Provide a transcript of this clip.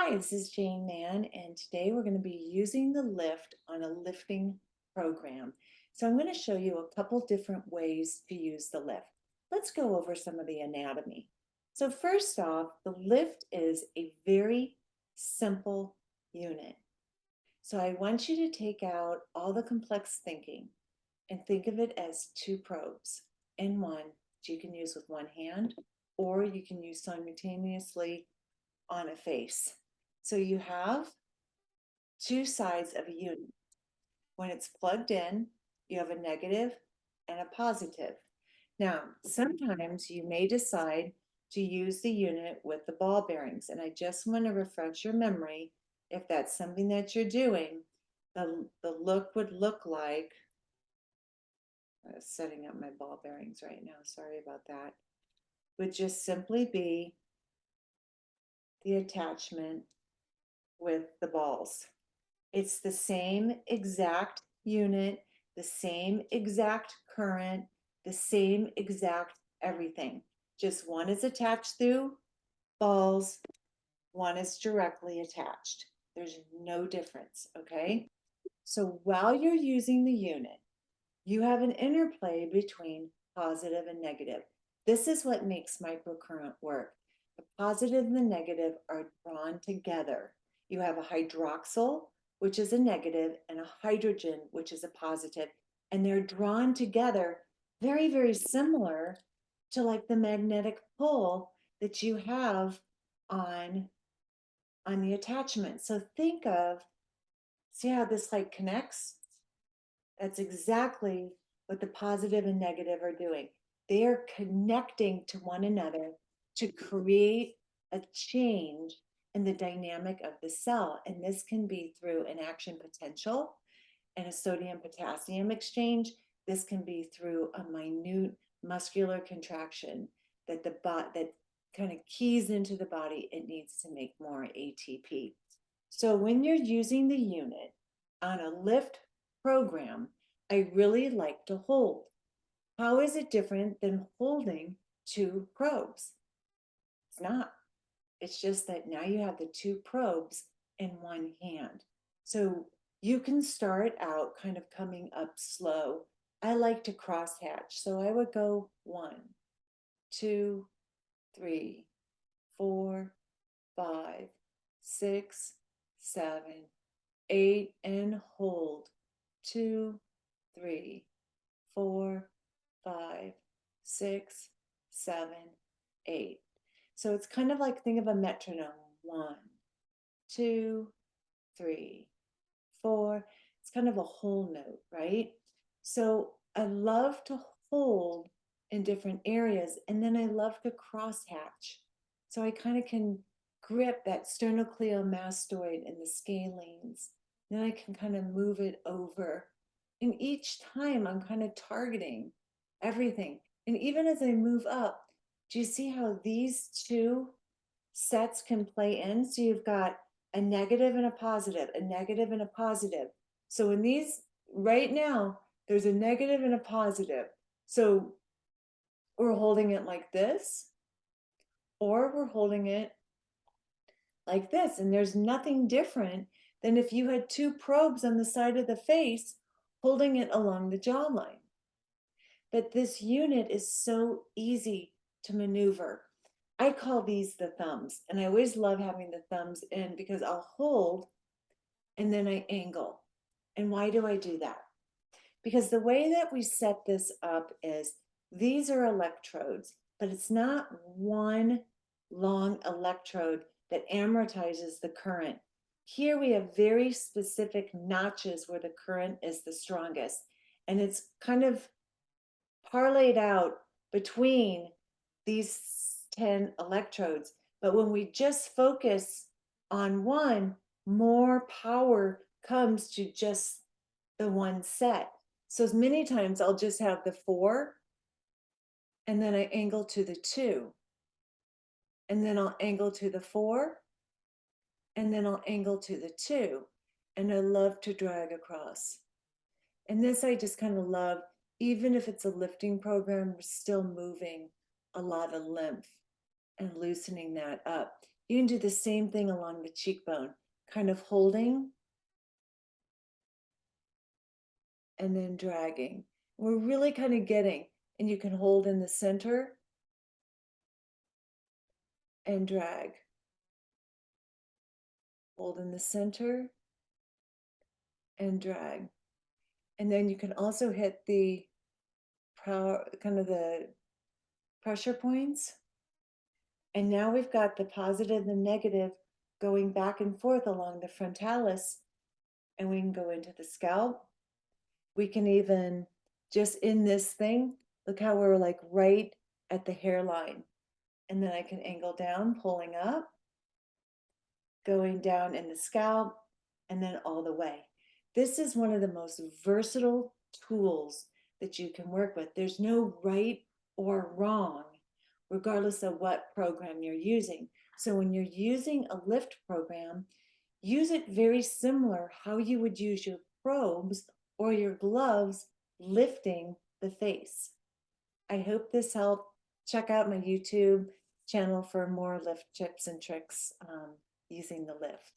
Hi, this is Jane Mann, and today we're going to be using the lift on a lifting program. So I'm going to show you a couple different ways to use the lift. Let's go over some of the anatomy. So first off, the lift is a very simple unit. So I want you to take out all the complex thinking and think of it as two probes in one that you can use with one hand, or you can use simultaneously on a face. So you have two sides of a unit. When it's plugged in, you have a negative and a positive. Now, sometimes you may decide to use the unit with the ball bearings, and I just want to refresh your memory. If that's something that you're doing, the look would look like, setting up my ball bearings right now, sorry about that, would just simply be the attachment with the balls. It's the same exact unit, the same exact current, the same exact everything. Just one is attached through balls, one is directly attached. There's no difference, okay? So while you're using the unit, you have an interplay between positive and negative. This is what makes microcurrent work. The positive and the negative are drawn together. You have a hydroxyl, which is a negative, and a hydrogen, which is a positive, and they're drawn together very, very similar to like the magnetic pull that you have on the attachment. So think of, see how this like connects? That's exactly what the positive and negative are doing. They are connecting to one another to create a change in the dynamic of the cell. And this can be through an action potential and a sodium potassium exchange. This can be through a minute muscular contraction that that kind of keys into the body. It needs to make more ATP. So when you're using the unit on a lift program, I really like to hold. How is it different than holding two probes? It's not. It's just that now you have the two probes in one hand. So you can start out kind of coming up slow. I like to crosshatch. So I would go 1, 2, 3, 4, 5, 6, 7, 8, and hold. 2, 3, 4, 5, 6, 7, 8. So it's kind of like, think of a metronome. 1, 2, 3, 4. It's kind of a whole note, right? So I love to hold in different areas, and then I love to crosshatch. So I kind of can grip that sternocleidomastoid and the scalenes. Then I can kind of move it over. And each time I'm kind of targeting everything. And even as I move up, do you see how these two sets can play in? So you've got a negative and a positive, a negative and a positive. So in these, right now, there's a negative and a positive. So we're holding it like this, or we're holding it like this. And there's nothing different than if you had two probes on the side of the face holding it along the jawline. But this unit is so easy to maneuver. I call these the thumbs, and I always love having the thumbs in because I'll hold and then I angle. And why do I do that? Because the way that we set this up is these are electrodes, but it's not one long electrode that amortizes the current. Here we have very specific notches where the current is the strongest, and it's kind of parlayed out between these 10 electrodes. But when we just focus on one, more power comes to just the one set. So as many times I'll just have the 4, and then I angle to the 2, and then I'll angle to the 4, and then I'll angle to the 2. And I love to drag across. And this I just kind of love, even if it's a lifting program, we're still moving a lot of lymph and loosening that up. You can do the same thing along the cheekbone, kind of holding and then dragging. We're really kind of getting, and you can hold in the center and drag. Hold in the center and drag. And then you can also hit the kind of the pressure points. And now we've got the positive and negative going back and forth along the frontalis, and we can go into the scalp. We can even, just in this thing, look how we're like right at the hairline. And then I can angle down, pulling up, going down in the scalp, and then all the way. This is one of the most versatile tools that you can work with. There's no right or wrong, regardless of what program you're using. So when you're using a lift program, use it very similar how you would use your probes or your gloves lifting the face. I hope this helped. Check out my YouTube channel for more lift tips and tricks using the lift.